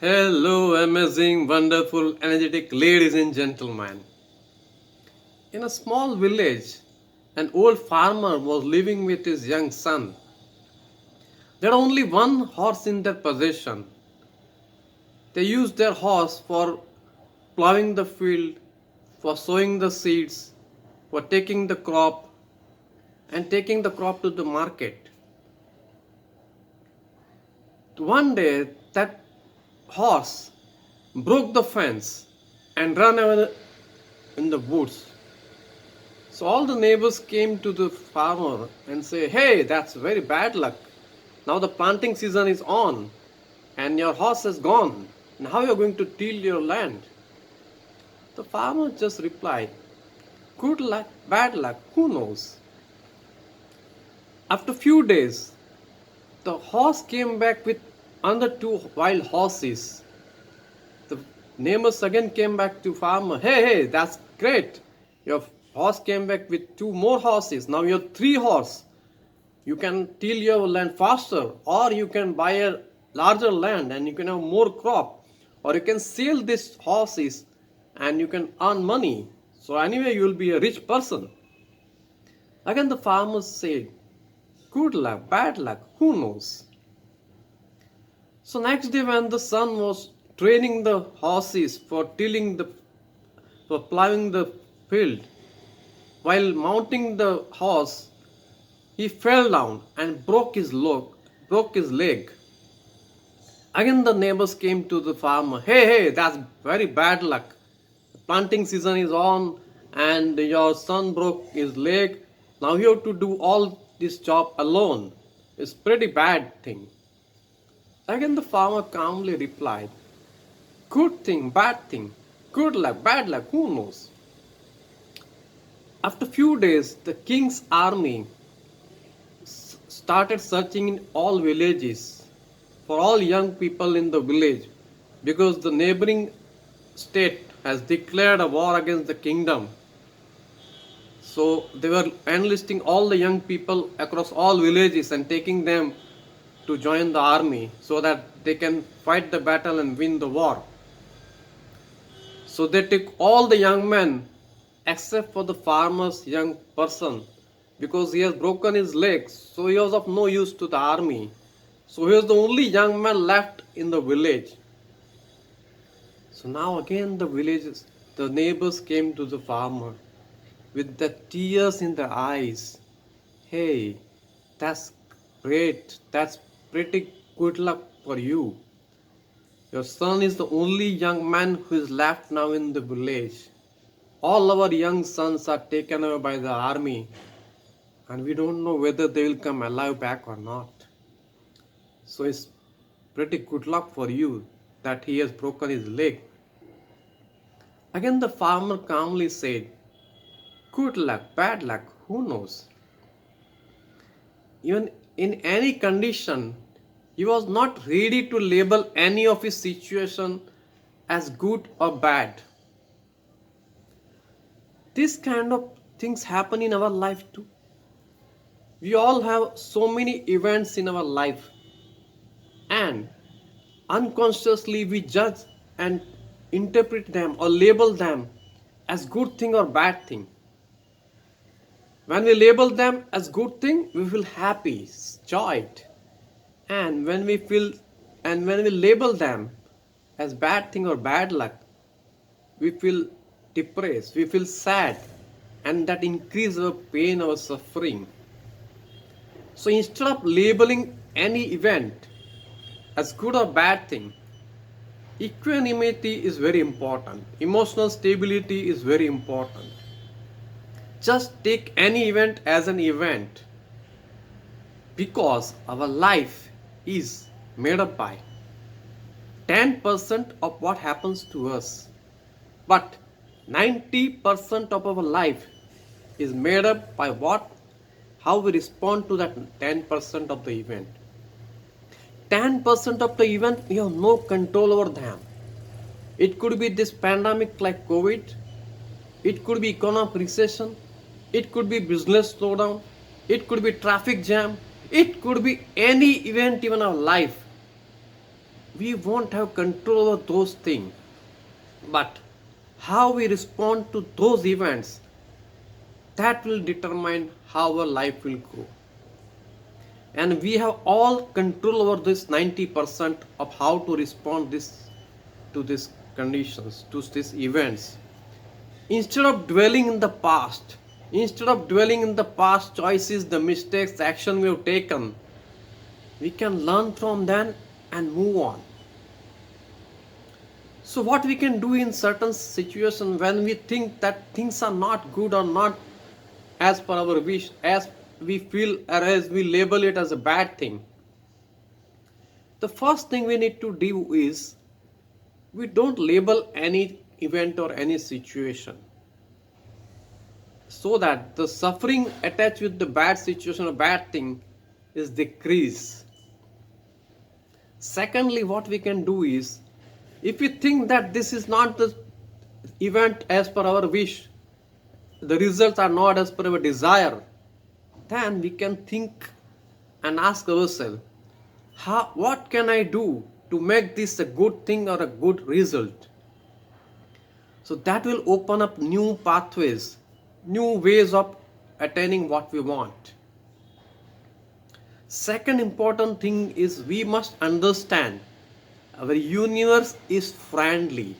Hello, amazing, wonderful, energetic ladies and gentlemen. In a small village, an old farmer was living with his young son. There had only one horse in their possession. They used their horse for plowing the field, for sowing the seeds, for taking the crop, and taking the crop to the market. One day, that horse broke the fence and ran away in the woods. So all the neighbors came to the farmer and say, "Hey, that's very bad luck. Now the planting season is on and your horse has gone. And how are you going to till your land?" The farmer just replied, "Good luck, bad luck, who knows?" After few days, the horse came back with another two wild horses. The neighbors again came back to farmer. Hey, that's great. Your horse came back with two more horses. Now you have three horse. You can till your land faster, or you can buy a larger land and you can have more crop, or you can sell these horses and you can earn money. So anyway, you will be a rich person. Again, the farmer said, "Good luck, bad luck, who knows?" So next day, when the son was training the horses for plowing the field, while mounting the horse, he fell down and broke his leg. Again, the neighbors came to the farmer. Hey, that's very bad luck. The planting season is on, and your son broke his leg. Now you have to do all this job alone. It's pretty bad thing. Again, the farmer calmly replied, "Good thing, bad thing, good luck, bad luck, who knows?" After few days, the king's army started searching in all villages for all young people in the village because the neighboring state has declared a war against the kingdom. So they were enlisting all the young people across all villages and taking them to join the army so that they can fight the battle and win the war. So they took all the young men except for the farmer's young person because he has broken his legs, so he was of no use to the army. So he was the only young man left in the village. So now again the neighbors came to the farmer with the tears in their eyes. Hey, that's great. That's pretty good luck for you. Your son is the only young man who is left now in the village. All our young sons are taken away by the army, and we don't know whether they will come alive back or not. So it's pretty good luck for you that he has broken his leg. Again, the farmer calmly said, "Good luck, bad luck, who knows?" Even in any condition, he was not ready to label any of his situation as good or bad. This kind of things happen in our life too. We all have so many events in our life, and unconsciously we judge and interpret them or label them as good thing or bad thing. When we label them as good thing, we feel happy, joy. And when we label them as bad thing or bad luck, we feel depressed, we feel sad, and that increases our pain or suffering. So instead of labeling any event as good or bad thing, equanimity is very important. Emotional stability is very important. Just take any event as an event because our life is made up by 10% of what happens to us, but 90% of our life is made up by how we respond to that 10% of the event. 10% of the event we have no control over them. It could be this pandemic like COVID, it could be economic recession, it could be business slowdown, it could be traffic jam, it could be any event in our life. we won't have control over those things. But how we respond to those events, that will determine how our life will go. And we have all control over this 90% of how to respond this to these conditions, to these events. Instead of dwelling in the past, instead of dwelling in the past choices, the mistakes, the action we have taken, we can learn from them and move on. So what we can do in certain situations when we think that things are not good or not as per our wish, as we feel or as we label it as a bad thing, the first thing we need to do is we don't label any event or any situation, so that the suffering attached with the bad situation or bad thing is decreased. Secondly, what we can do is, if we think that this is not the event as per our wish, the results are not as per our desire, then we can think and ask ourselves, what can I do to make this a good thing or a good result? So that will open up new pathways, new ways of attaining what we want. Second important thing is we must understand our universe is friendly.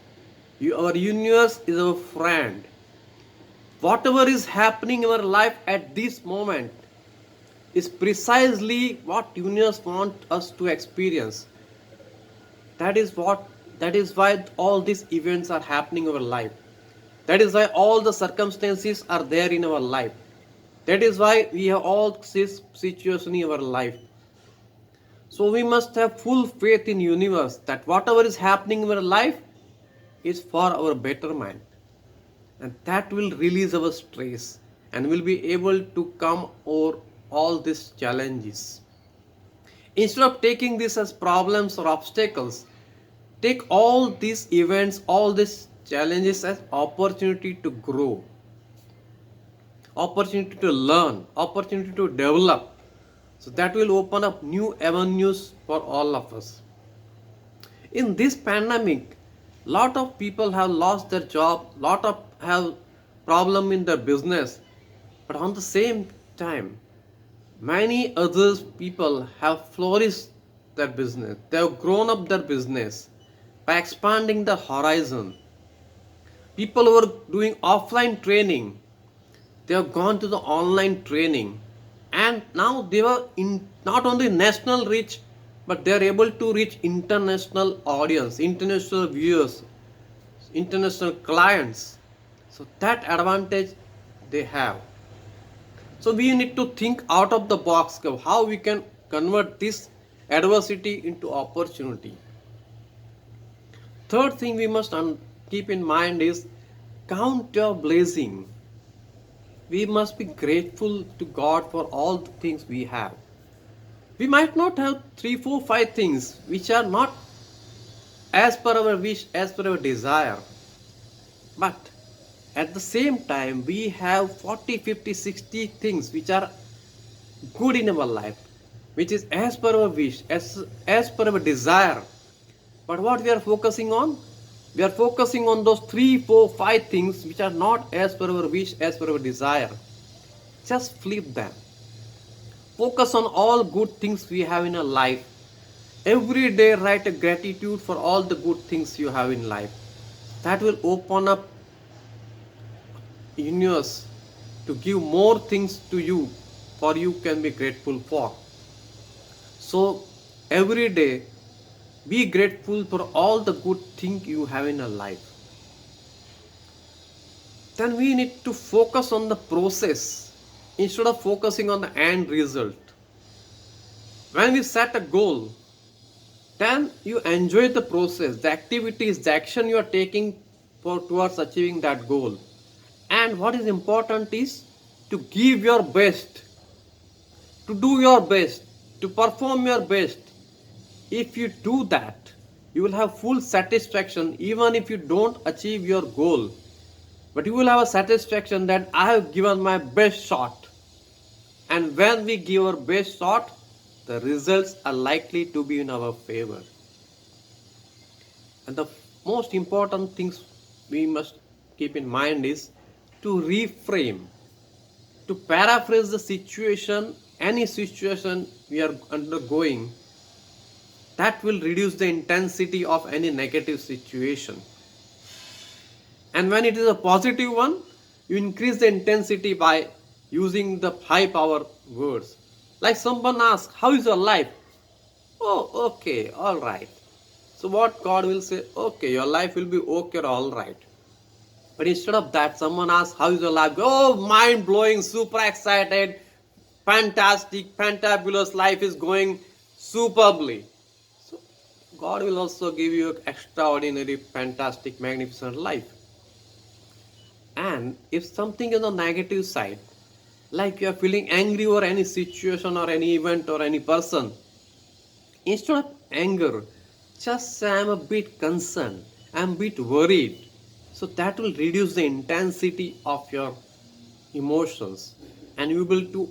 Our universe is our friend. Whatever is happening in our life at this moment is precisely what universe wants us to experience. That is why all these events are happening in our life. That is why all the circumstances are there in our life. That is why we have all this situation in our life. So we must have full faith in universe that whatever is happening in our life is for our betterment. And that will release our stress and will be able to come over all these challenges. Instead of taking this as problems or obstacles, take all these events, all these challenges as opportunity to grow, opportunity to learn, opportunity to develop. So that will open up new avenues for all of us. In this pandemic, lot of people have lost their job, lot of have problem in their business, but on the same time, many other people have flourished their business. They have grown up their business by expanding the horizon. People who are doing offline training, they have gone to the online training, and now they are in not only national reach, but they are able to reach international audience, international viewers, international clients. So that advantage they have. So we need to think out of the box of how we can convert this adversity into opportunity. Third thing we must keep in mind is count your blessing. We must be grateful to God for all the things we have. We might not have 3, 4, 5 things which are not as per our wish, as per our desire. But at the same time, we have 40, 50, 60 things which are good in our life, which is as per our wish, as per our desire. But what we are focusing on? We are focusing on those 3, 4, 5 things which are not as per our wish, as per our desire. Just flip them. Focus on all good things we have in our life. Every day write a gratitude for all the good things you have in life. That will open up universe to give more things to you for you can be grateful for. So every day be grateful for all the good things you have in your life. Then we need to focus on the process instead of focusing on the end result. When we set a goal, then you enjoy the process, the activities, the action you are taking towards achieving that goal. And what is important is to give your best, to do your best, to perform your best. If you do that, you will have full satisfaction even if you don't achieve your goal. But you will have a satisfaction that I have given my best shot. And when we give our best shot, the results are likely to be in our favor. And the most important things we must keep in mind is to reframe, to paraphrase the situation, any situation we are undergoing, that will reduce the intensity of any negative situation. And when it is a positive one, you increase the intensity by using the high power words. Like someone asks, how is your life? Oh, okay, all right. So what God will say, okay, your life will be okay, all right. But instead of that, someone asks, how is your life? Oh, mind blowing, super excited, fantastic, fantabulous, life is going superbly. So God will also give you an extraordinary, fantastic, magnificent life. And if something is on the negative side, like you are feeling angry over any situation or any event or any person, instead of anger, just say I'm a bit concerned, I'm a bit worried. So that will reduce the intensity of your emotions and you will to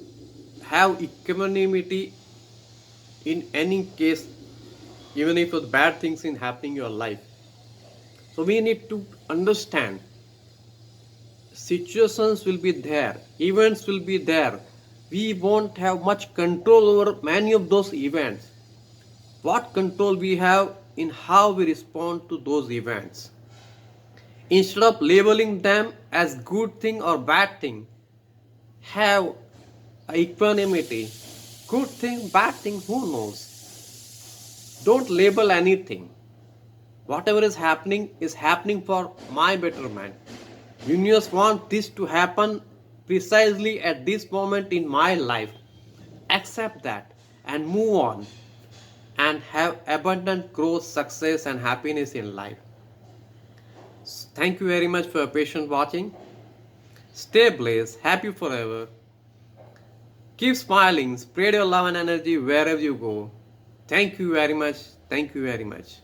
have equanimity in any case, even if the bad things in happening in your life. So we need to understand situations will be there, events will be there. We won't have much control over many of those events. What control we have in how we respond to those events. Instead of labeling them as good thing or bad thing, have equanimity. Good thing, bad thing, who knows? Don't label anything. Whatever is happening for my betterment. Universe want this to happen precisely at this moment in my life. Accept that and move on and have abundant growth, success, and happiness in life. Thank you very much for your patient watching. Stay blessed, happy forever. Keep smiling, spread your love and energy wherever you go. Thank you very much. Thank you very much.